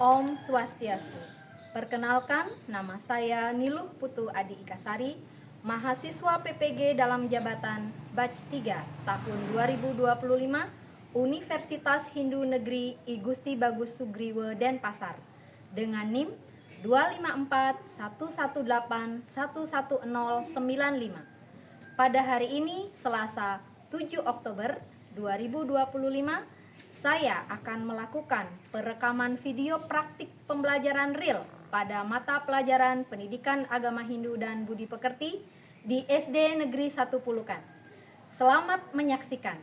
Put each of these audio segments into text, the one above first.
Om Swastiastu. Perkenalkan, nama saya Niluh Putu Adi Ikasari, mahasiswa PPG dalam jabatan Batch 3 tahun 2025, Universitas Hindu Negeri I Gusti Bagus Sugriwe Denpasar, dengan NIM 25411811095. Pada hari ini, Selasa 7 Oktober 2025, saya akan melakukan perekaman video praktik pembelajaran real pada mata pelajaran Pendidikan Agama Hindu dan Budi Pekerti di SD Negeri 1 Pulukan. Selamat menyaksikan.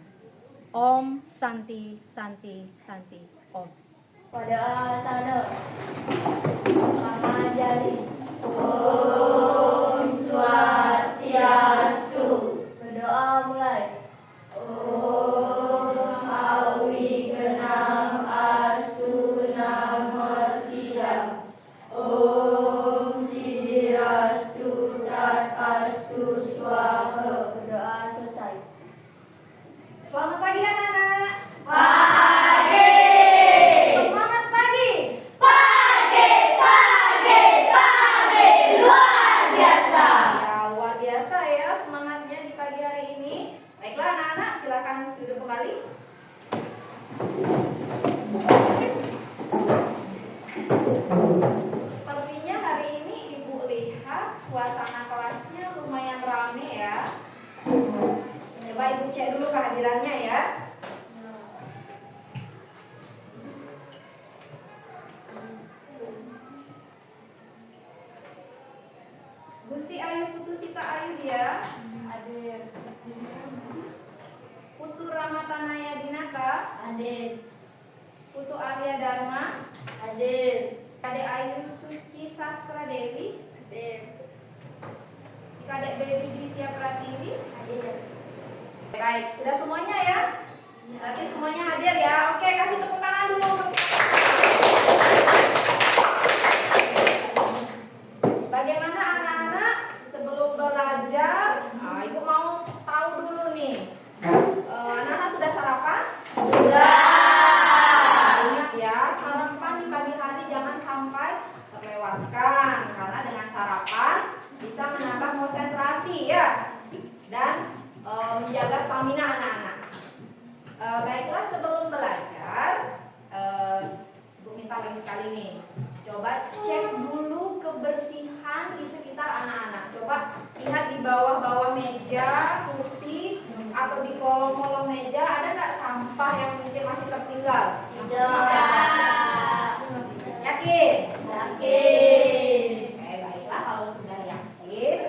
Om Santi Santi Santi Om. Pada asana Mama Jali. Om Swastiastu. Berdoa mulai. Om Awi Genam Astu Nama Sidam. Om Sidirastu Tat Astu Swaha. Berdoa selesai. Selamat pagi anak-anak. Pagi. Semangat pagi. Pagi, pagi, pagi. Luar biasa. Ya, luar biasa ya semangatnya di pagi hari ini. Baiklah anak-anak, silakan duduk kembali. Sepertinya hari ini Ibu lihat suasana kelasnya lumayan rame ya. Coba Ibu cek dulu kehadirannya ya. Gusti Ayu Putu Sita Ayu dia, Hadir. Putu Ramatanaya Dinata, Hadir. Putu Arya Dharma, Hadir. Kadek Ayu Suci Sastra Dewi, Hadir. Kadek Baby Divya Pratiwi. Hadir. Baik, sudah semuanya ya? Berarti semuanya hadir ya. Oke, kasih tepuk tangan dulu. Bagaimana anak-anak sebelum belajar? Nah, Ibu mau tahu dulu nih. Anak-anak sudah sarapan? Ingat ya, sarapan di pagi hari jangan sampai terlewatkan, karena dengan sarapan bisa menambah konsentrasi ya, dan menjaga stamina anak-anak. Baiklah, sebelum belajar, Ibu minta lagi sekali nih, coba cek dulu kebersihan di sekitar anak-anak. Coba lihat di bawah-bawah meja, kursi, atau di kolong-kolong meja, ada nggak sampah yang mungkin masih tertinggal? Tidak. Yakin? Yakin. Oke, baiklah kalau sudah yakin,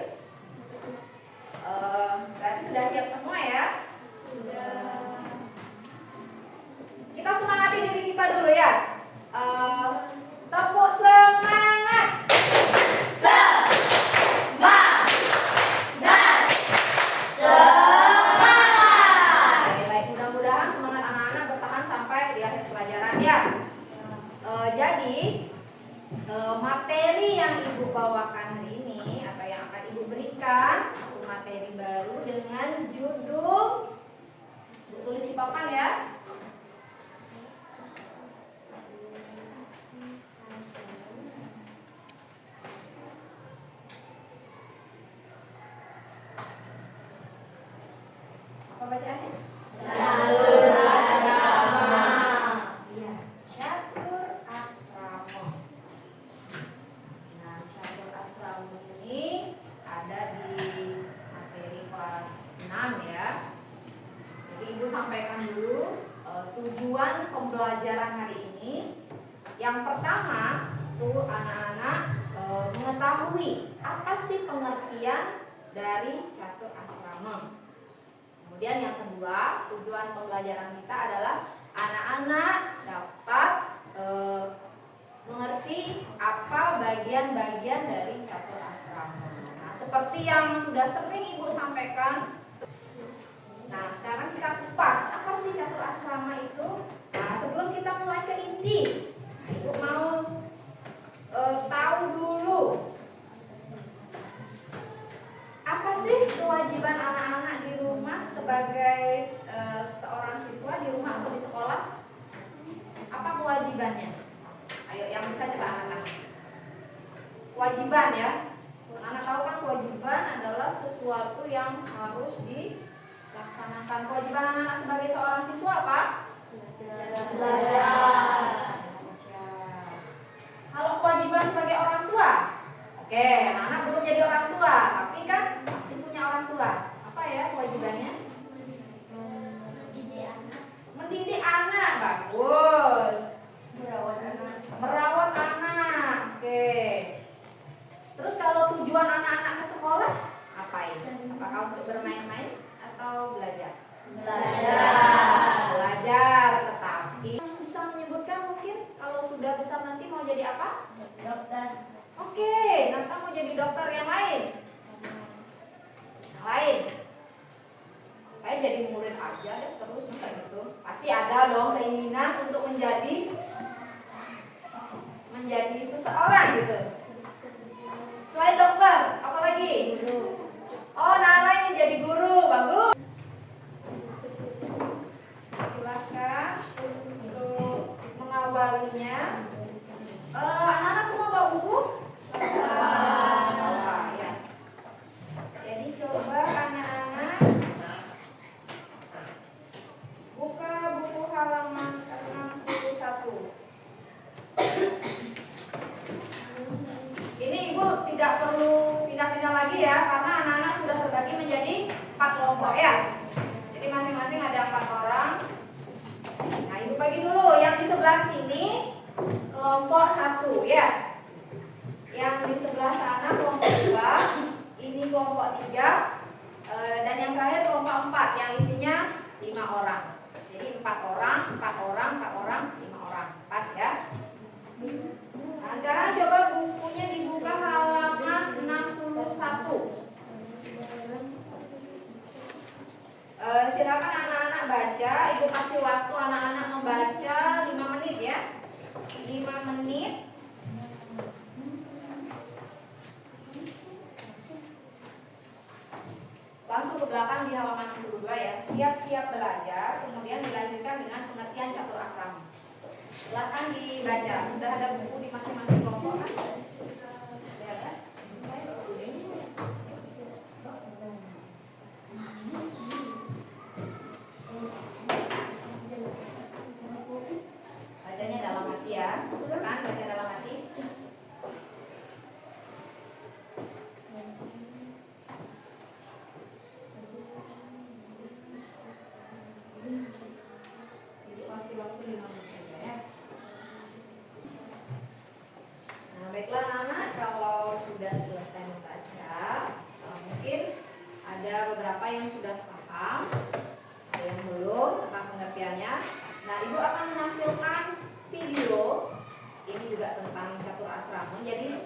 berarti sudah siap semua ya? Kita semangati diri kita dulu ya. Tepuk semangat. Semangat. Semangat. Oke, baik, mudah-mudahan semangat anak-anak bertahan sampai di akhir pelajaran ya. Jadi materi yang Ibu bawakan hari ini atau yang akan Ibu berikan satu materi baru dengan judul, Ibu tulis di papan ya. Apa bacaannya? Catur Asrama. Iya, catur asrama. Nah, catur asrama ini ada di materi kelas 6 ya. Jadi Ibu sampaikan dulu tujuan pembelajaran hari ini. Yang pertama tuh anak-anak mengetahui apa sih pengertian dari catur asrama. Kemudian yang kedua, tujuan pembelajaran kita adalah anak-anak dapat mengerti apa bagian-bagian dari catur asrama. Nah, seperti yang sudah sering Ibu sampaikan. Nah, sekarang kita kupas apa sih catur asrama itu. Nah, sebelum kita mulai ke inti, Ibu mau tahu dulu apa sih kewajiban anak-anak di rumah sebagai seorang siswa di rumah atau di sekolah? Apa kewajibannya? Ayo yang bisa coba anak-anak. Kewajiban ya. Anak-anak tahu kan kewajiban adalah sesuatu yang harus dilaksanakan. Kewajiban anak-anak sebagai seorang siswa apa? Belajar. Kalau kewajiban sebagai orang tua, oke, anak-anak belum jadi orang tua, tapi kan masih punya orang tua. Apa ya kewajibannya? Mendidik anak, bagus. Merawat anak, oke. Terus kalau tujuan anak-anak ke sekolah, apain? Apakah untuk bermain-main atau belajar? Belajar, tetapi bisa menyebutkan mungkin kalau sudah besar nanti mau jadi apa? Dokter. Oke, nanti mau jadi dokter yang lain. Yang lain. Saya jadi murid aja deh terus masa gitu. Pasti ada dong keinginan untuk menjadi seseorang gitu. Selain dokter, apa lagi? Guru. Oh, Nara ingin jadi guru, bagus. Silakan untuk mengawalinya. Anak-anak semua bawa buku? Bawa, ya. Jadi coba anak-anak buka buku halaman 61. Ini ibu tidak perlu pindah-pindah lagi ya, karena anak-anak sudah terbagi menjadi 4 kelompok ya. Jadi masing-masing ada 4 orang. Nah, ibu bagi dulu yang di sebelah sini kelompok 1 ya. Yang di sebelah sana kelompok 2, ini kelompok 3, dan yang terakhir kelompok 4 yang isinya 5 orang. Jadi 4 orang, 4 orang, 4 orang, 5 orang. Pas ya. Nah, sekarang coba bukunya dibuka halaman 61. Silakan anak-anak baca. Ibu kasih waktu anak-anak membaca 5 menit ya. 5 menit. Langsung ke belakang di halaman 62 ya. Siap-siap belajar, kemudian dilanjutkan dengan pengertian catur asrama. Silakan dibaca. Sudah ada buku di masing-masing kelompok kan? Sudah ada? Bacanya dalam hati ya. Silakan baca dalam hati. Masih waktu 5 menit saja ya. Nah, baiklah anak-anak, kalau sudah selesai membaca, mungkin ada beberapa yang sudah paham, ada yang belum tentang pengertiannya. Nah, ibu akan menampilkan video ini juga tentang catur asrama. Jadi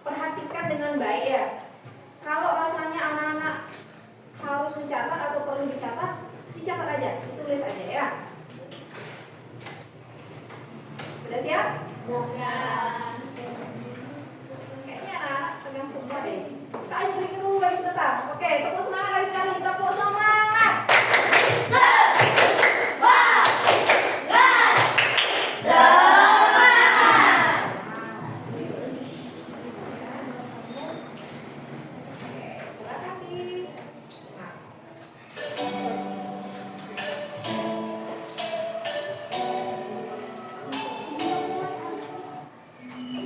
perhatikan dengan baik ya. Kalau rasanya anak-anak harus mencatat atau perlu dicatat, dicatat aja, ditulis aja ya. Sudah siap? Kayaknya anak pegang semua deh. Kita ice break dulu lagi sebentar. Oke, tepuk semangat lagi sekali. Tepuk semangat. Silakan di. Nah.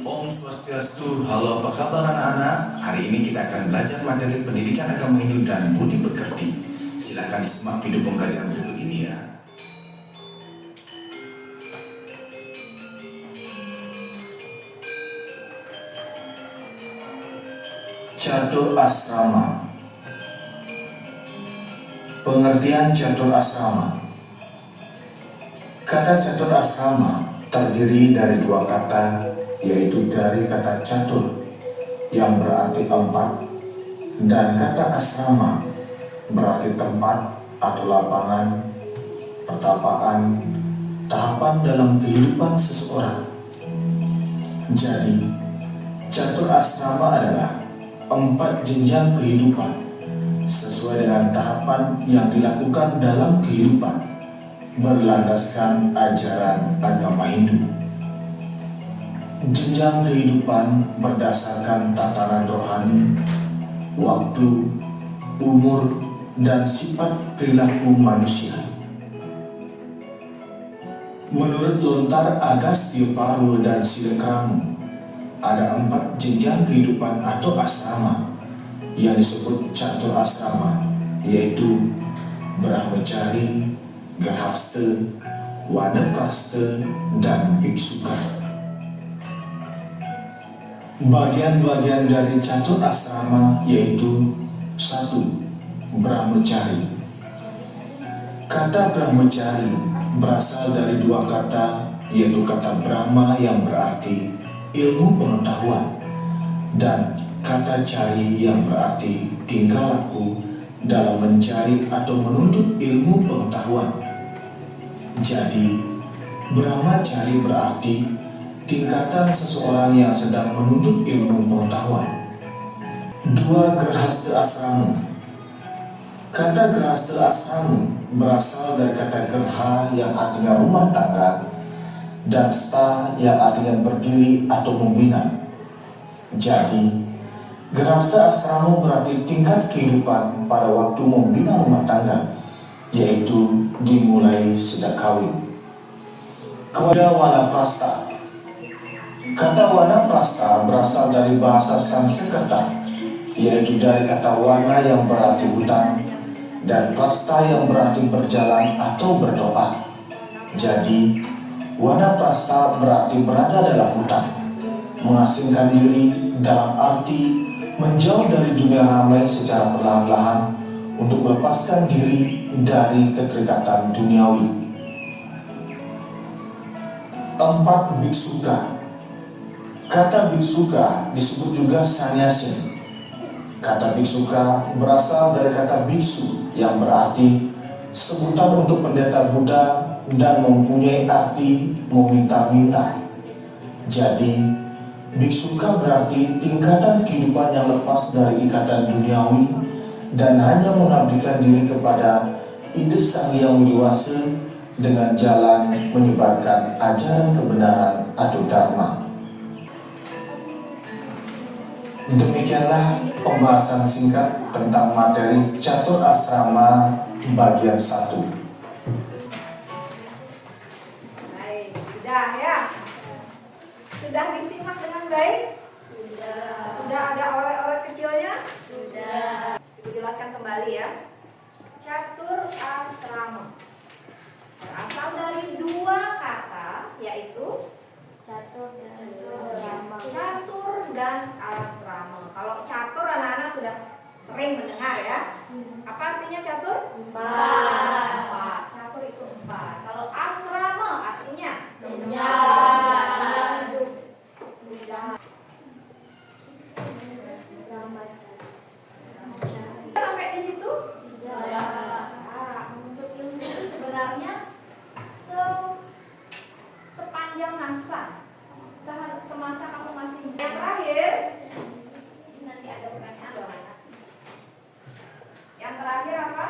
Om Swastiastu, halo apa kabar anak-anak? Hari ini kita akan belajar materi pendidikan agama Hindu dan budi pekerti. Silakan disimak video pembelajaran berikut ini ya. Catur asrama. Pengertian catur asrama. Kata catur asrama terdiri dari 2 kata, yaitu dari kata catur yang berarti 4 dan kata asrama berarti tempat atau lapangan, pertapaan, tahapan dalam kehidupan seseorang. Jadi, catur asrama adalah 4 jenjang kehidupan sesuai dengan tahapan yang dilakukan dalam kehidupan berlandaskan ajaran agama Hindu. Jenjang kehidupan berdasarkan tatanan rohani, waktu, umur, dan sifat perilaku manusia. Menurut Lontar Agastio Parwo dan Silekramu, ada 4 jenjang kehidupan atau asrama yang disebut catur asrama, yaitu Brahmacari, Garhaste, Wanapraste, dan Biksuka. Bagian-bagian dari catur asrama yaitu 1. Brahmacari. Kata Brahmacari berasal dari 2 kata, yaitu kata Brahma yang berarti ilmu pengetahuan dan kata cari yang berarti tingkah laku dalam mencari atau menuntut ilmu pengetahuan. Jadi, Brahmacari berarti tingkatan seseorang yang sedang menuntut ilmu pengetahuan. 2. Gerhaste asrama. Kata Gerhaste asrama berasal dari kata gerha yang artinya rumah tangga dan sta yang artinya berdiri atau membina. Jadi, Gerhaste asrama berarti tingkat kehidupan pada waktu membina rumah tangga, yaitu dimulai sejak kawin. Kepada Wanaprasta. Kata Wanaprasta berasal dari bahasa Sanskerta, yaitu dari kata wana yang berarti hutan dan prasta yang berarti berjalan atau berdoa. Jadi, Wanaprasta berarti berada dalam hutan, mengasingkan diri dalam arti menjauh dari dunia ramai secara perlahan-lahan untuk melepaskan diri dari keterikatan duniawi. 4. Biksuka. Kata biksuka disebut juga sannyasin. Kata biksuka berasal dari kata biksu yang berarti sebutan untuk pendeta Buddha dan mempunyai arti meminta-minta. Jadi, biksuka berarti tingkatan kehidupan yang lepas dari ikatan duniawi dan hanya mengabdikan diri kepada ide Sang Hyang Widi dengan jalan menyebarkan ajaran kebenaran atau dharma. Demikianlah pembahasan singkat tentang materi catur asrama bagian 1. Baik, sudah ya. Sudah disimak dengan baik? Sudah ada orek-orek kecilnya? Sudah. Ibu jelaskan kembali ya. Catur asrama berasal dari 2 kata, yaitu Catur dan asrama. Kalau catur anak-anak sudah sering mendengar ya. Apa artinya catur? 4. Catur itu 4. Kalau asrama artinya sampai di situ? Menuntut ilmu itu sebenarnya sepanjang masa. Semasa kamu masih yang terakhir, nanti ada pertanyaan loh anak. Yang terakhir apa?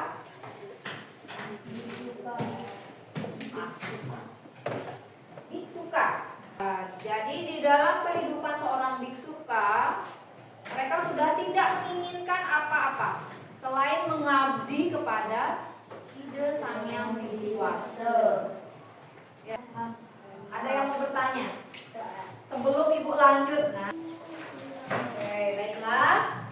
Biksuka. Jadi di dalam kehidupan seorang biksuka, mereka sudah tidak menginginkan apa-apa selain mengabdi kepada ide Sang Hyang Widi Wasa. Ya. Ada yang mau bertanya? Sebelum ibu lanjut, oke, baiklah.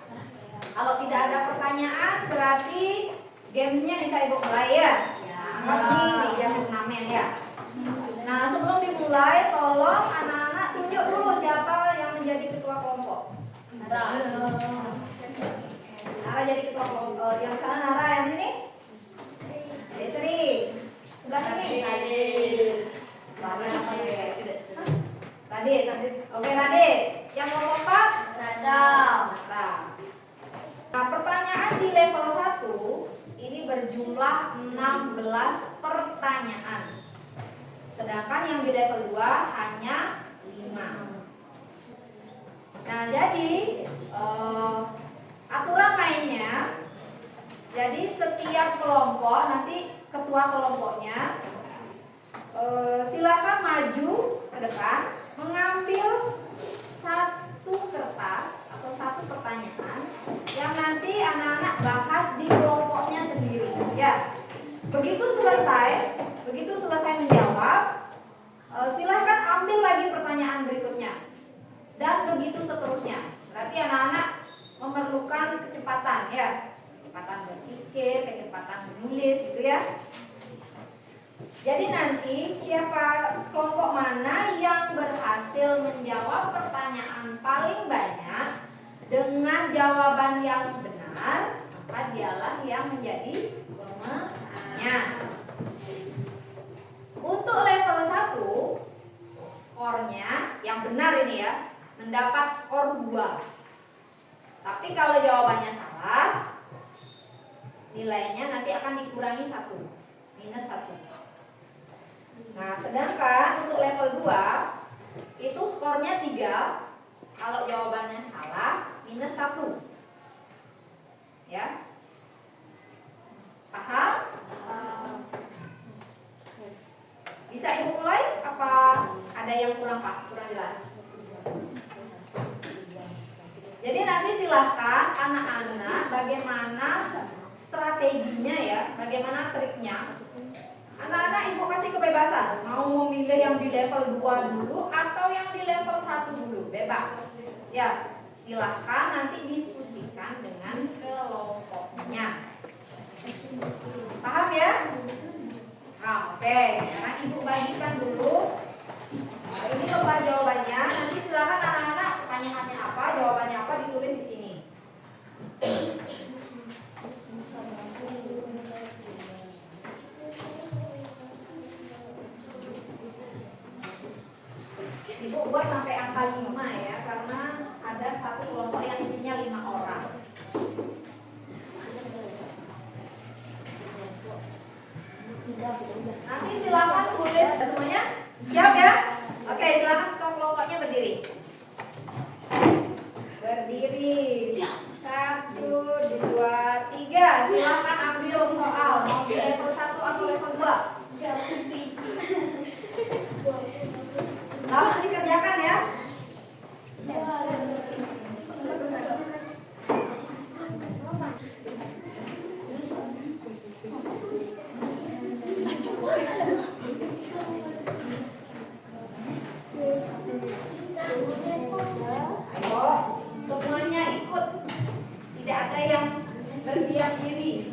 Kalau tidak ada pertanyaan, berarti gamesnya bisa ibu mulai ya. Ini dia turnamen ya. Nah, sebelum dimulai, tolong anak-anak tunjuk dulu siapa yang menjadi ketua kelompok. Nara jadi ketua kelompok. Yang sana Nara, yang sini? Sri. Sebelah sini. Radit. Oke, Radit. Yang mau lompat? Nah, pertanyaan di level 1 ini berjumlah 16 pertanyaan. Sedangkan yang di level 2 hanya 5. Nah, jadi aturan mainnya, jadi setiap kelompok nanti ketua kelompoknya silakan maju ke depan mengambil satu kertas atau satu pertanyaan yang nanti anak-anak bahas di kelompoknya sendiri ya. Begitu selesai menjawab, silahkan ambil lagi pertanyaan berikutnya dan begitu seterusnya. Berarti anak-anak memerlukan kecepatan ya, kecepatan berpikir, kecepatan menulis gitu ya. Jadi nanti siapa kelompok mana yang berhasil menjawab pertanyaan paling banyak dengan jawaban yang benar, maka dialah yang menjadi pemenangnya. Untuk level 1, skornya yang benar ini ya, mendapat skor 2. Tapi kalau jawabannya salah, nilainya nanti akan dikurangi 1, minus 1. Nah, sedangkan untuk level 2 itu skornya 3. Kalau jawabannya salah, minus 1. Ya. Paham? Bisa Ibu mulai? Apa ada yang kurang jelas? Jadi nanti silahkan anak-anak bagaimana strateginya ya, bagaimana triknya. Anak-anak Ibu kasih kebebasan, mau memilih yang di level 2 dulu atau yang di level 1 dulu, bebas. Ya, silahkan nanti diskusikan dengan kelompoknya. Paham ya? Nah, oke, sekarang Ibu bagikan dulu. Nah, ini lembar jawabannya. Nanti silahkan anak-anak pertanyaannya apa, jawabannya apa ditulis di sini. Ibu buat sampai angka 5 ya, karena ada satu kelompok yang isinya 5 orang. Nanti silakan tulis semuanya. Siap ya? Oke, silakan kelompoknya berdiri. Berdiri. 1, 2, 3. Silakan ambil soal mau di level 1 atau level 2. Langsung dikerjakan ya. Ayo, semuanya ikut. Tidak ada yang berdiam diri.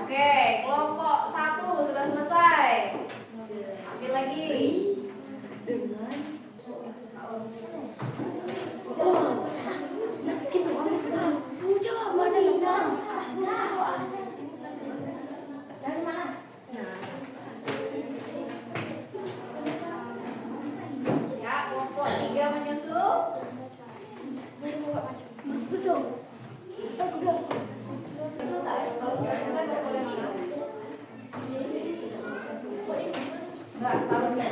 Oke, kelompok 1 sudah selesai. Ambil lagi. Dari mana? Ya, kelompok 3 menyusul. Enggak, taruhnya.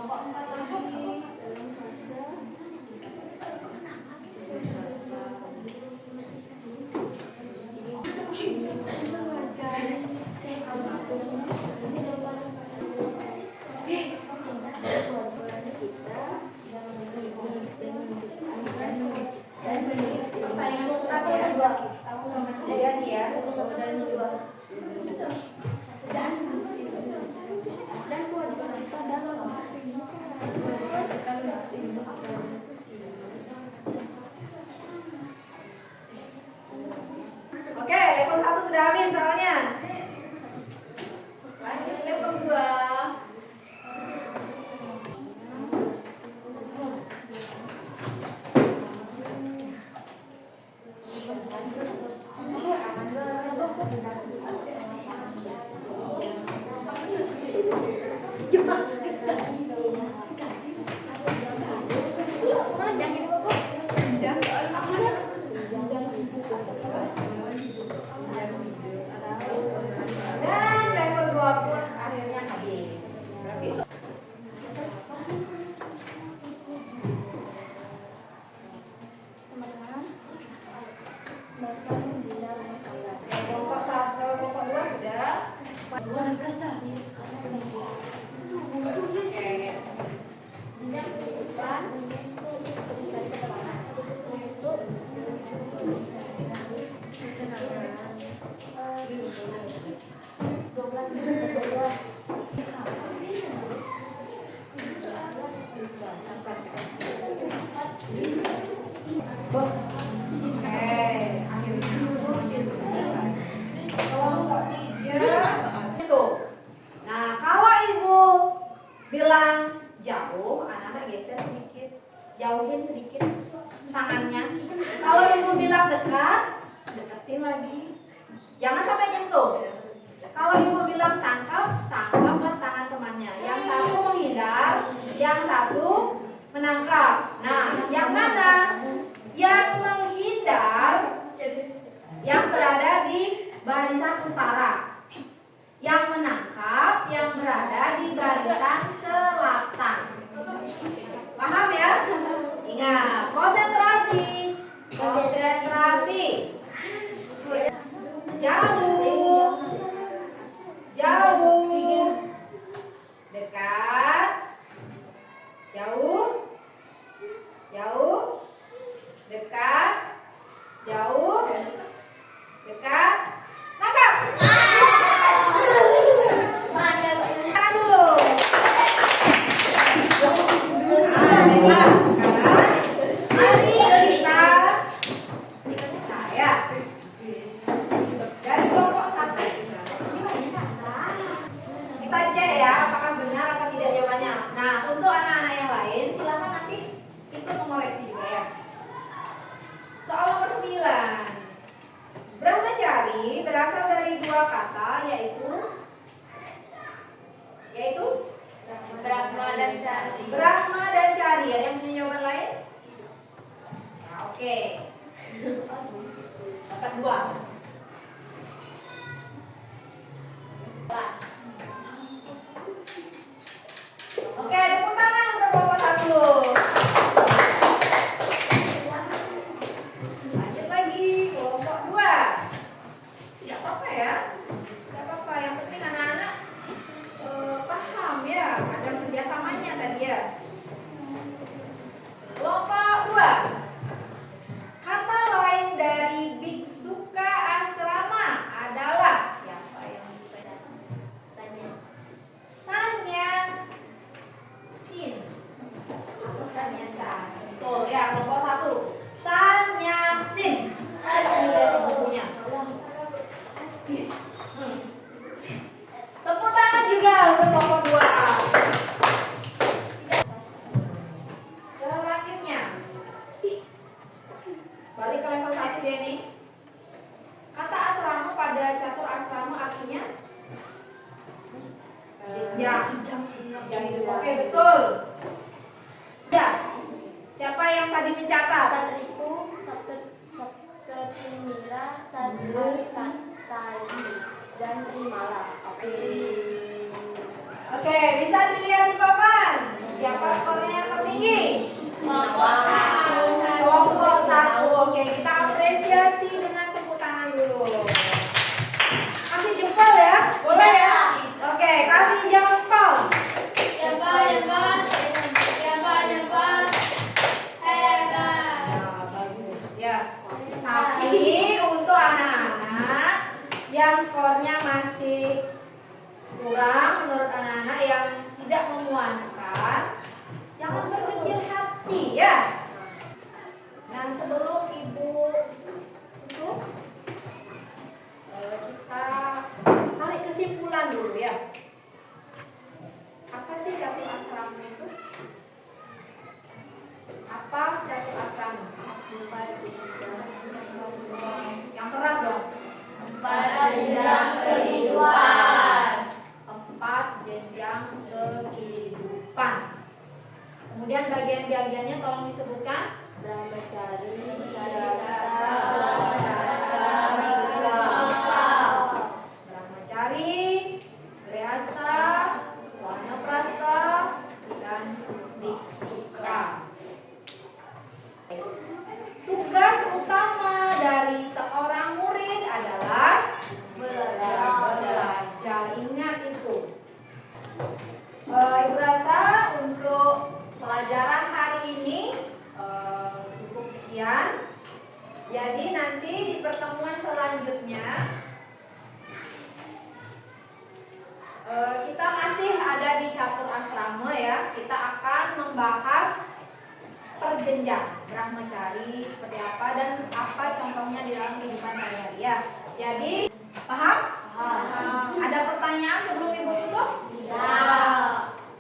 Kelompok 4 lagi. Persaingan ketat ya. Lihat ya. Dan kewajiban kita dalam Oke, level 1 sudah habis soalnya. Lanjut level 2. Dan level 2 pun akhirnya habis. Berarti teman-teman bahasa bila kelompok 1, kelompok 2 sudah. Kelompok 3 itu. Nah, kalau ibu bilang jauh, anak-anak geser sedikit, jauhin sedikit tangannya. Kalau ibu bilang dekat, deketin lagi. Jangan sampai nyentuh. Kalau ibu bilang tangkap, tangkaplah tangan temannya. Yang satu menghindar, yang satu menangkap. Nah, yang mana? Yang menghindar, yang berada di barisan utara. Yang menangkap, yang berada di barisan selatan. Paham ya? Ingat, konsentrasi. Konsentrasi. Jauh. Jauh. Dekat. Jauh. Jauh. Dekat. Jauh. Dekat. Tangkap. Aduh. Baiklah. Sekarang mari kita ya. Dari kelompok 1. Kita cek ya apakah benar apa tidak jawabannya. Nah, untuk anak-anak yang lain silakan nanti ikut mengoreksi juga ya. Soal nomor 9. Brahmacari berasal dari 2 kata yaitu Brahma dan Cari. Brahma dan Cari. Ada yang punya jawaban lain? Nah, oke. Dapat 2. Oke, tepuk tangan untuk kelompok 1. Lanjut lagi, kelompok 2. Tidak apa-apa ya. Tidak apa-apa, yang penting anak-anak paham ya, ada kerjasamanya tadi ya. Kelompok 2. Kata lain dari biksuka asrama adalah siapa yang bisa? Sanyasin atau sanyasan. Betul ya, kelompok 1. Sanyasin. Ini dari bukunya. Tepuk tangan juga untuk kelompok 2. Selanjutnya, balik ke level 1 dia nih. Kata asrama pada catur asrama artinya ya, yang hidup. Oke, betul. Ya. Siapa yang tadi mencatat? Satriku, Satimira, Sadur, Tadi, dan Terimalah. Oke, bisa dilihat di papan. Kemudian bagian-bagiannya tolong disebutkan. Brahmacari, Brahmacari, Grihasta, Wanaprastha, dan Biksuka. Tugas utama dari seorang murid adalah belajar. Ingat itu. Ibu rasa untuk pelajaran hari ini cukup sekian. Jadi nanti di pertemuan selanjutnya kita masih ada di catur asrama ya. Kita akan membahas perjenjang Brahmacari seperti apa dan apa contohnya di dalam kehidupan sehari-hari ya. Jadi paham? Ada pertanyaan sebelum Ibu tutup?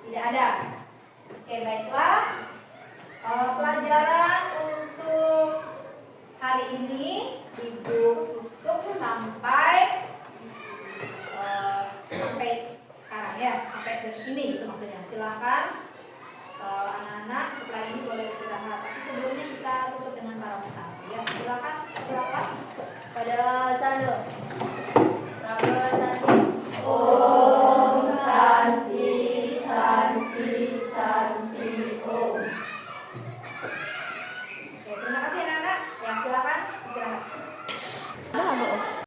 Tidak ada. Oke, baiklah. Pelajaran untuk hari ini Ibu tutup sampai